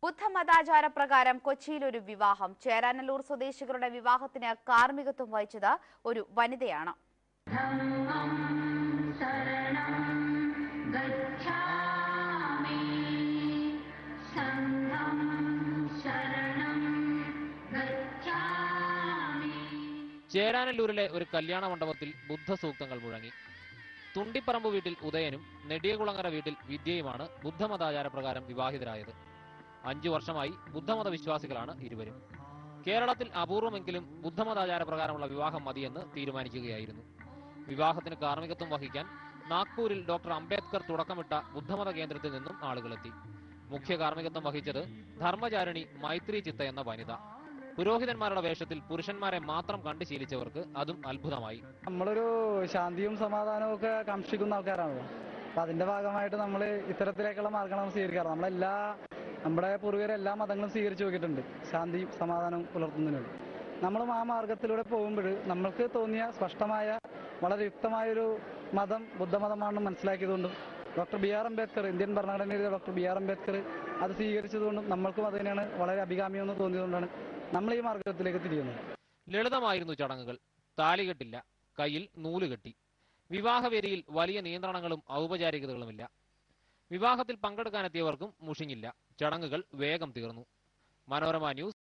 ബുദ്ധമതാചാരപ്രകാരം കൊച്ചിയിൽ ഒരു വിവാഹം. ചേരാനല്ലൂർ സ്വദേശികളുടെ വിവാഹത്തിന് കാർമ്മികത്വം വഹിച്ചത് ഒരു വനിതയാണ്. ചേരാനല്ലൂരിലെ ഒരു കല്യാണ മണ്ഡപത്തിൽ ബുദ്ധസൂക്തങ്ങൾ മുഴങ്ങി. തുണ്ടിപ്പറമ്പ് വീട്ടിൽ ഉദയനും നെടിയകുളങ്ങര വീട്ടിൽ വിദ്യയുമാണ് ബുദ്ധമതാചാരപ്രകാരം വിവാഹിതരായത്. 5 വർഷമായി ബുദ്ധമത വിശ്വാസികളാണ് ഇരുവരും. കേരളത്തിൽ അപൂർവമെങ്കിലും ബുദ്ധമതാചാരപ്രകാരമുള്ള വിവാഹം മതിയെന്ന് തീരുമാനിക്കുകയായിരുന്നു. വിവാഹത്തിന് കാർമ്മികത്വം വഹിക്കാൻ നാഗ്പൂരിൽ ഡോക്ടർ അംബേദ്കർ തുടക്കമിട്ട ബുദ്ധമത കേന്ദ്രത്തിൽ നിന്നും ആളുകളെത്തി. മുഖ്യ കാർമ്മികത്വം വഹിച്ചത് ധർമ്മചാരിണി മൈത്രി ചിത്ത എന്ന വനിത. പുരോഹിതന്മാരുടെ വേഷത്തിൽ പുരുഷന്മാരെ മാത്രം കണ്ടു ശീലിച്ചവർക്ക് അതും അത്ഭുതമായി. നമ്മളൊരു ശാന്തിയും സമാധാനവും ഒക്കെ കാക്ഷിക്കുന്ന ആൾക്കാരാണല്ലോ. അപ്പൊ അതിന്റെ ഭാഗമായിട്ട് നമ്മൾ ഇത്തരത്തിലേക്കുള്ള മാർഗങ്ങൾ സ്വീകരിക്കാറ്. നമ്മുടെ പൂർവികരെല്ലാ മതങ്ങളും സ്വീകരിച്ചു നോക്കിയിട്ടുണ്ട് ശാന്തിയും സമാധാനവും പുലർത്തുന്നതിന്. നമ്മളും ആ മാർഗത്തിലൂടെ പോകുമ്പോൾ നമ്മൾക്ക് തോന്നിയ സ്പഷ്ടമായ വളരെ യുക്തമായൊരു മതം ബുദ്ധമതമാണെന്ന് മനസ്സിലാക്കിയതുകൊണ്ടും ഡോക്ടർ BR അംബേദ്കർ, ഇന്ത്യൻ ഭരണഘടനയിലെ ഡോക്ടർ BR അംബേദ്കർ അത് സ്വീകരിച്ചതുകൊണ്ടും നമ്മൾക്കും അതിനാണ് വളരെ അഭികാമ്യമെന്ന് തോന്നിയതുകൊണ്ടാണ് നമ്മൾ ഈ മാർഗത്തിലേക്ക് തിരിയുന്നത്. ലളിതമായിരുന്നു ചടങ്ങുകൾ. താലികെട്ടില്ല, കയ്യിൽ നൂലുകെട്ടി. വിവാഹവേദിയിൽ വലിയ നിയന്ത്രണങ്ങളും ഔപചാരികതകളുമില്ല. വിവാഹത്തിൽ പങ്കെടുക്കാനെത്തിയവർക്കും മുഷിഞ്ഞില്ല. ചടങ്ങുകൾ വേഗം തീർന്നു. മനോരമ ന്യൂസ്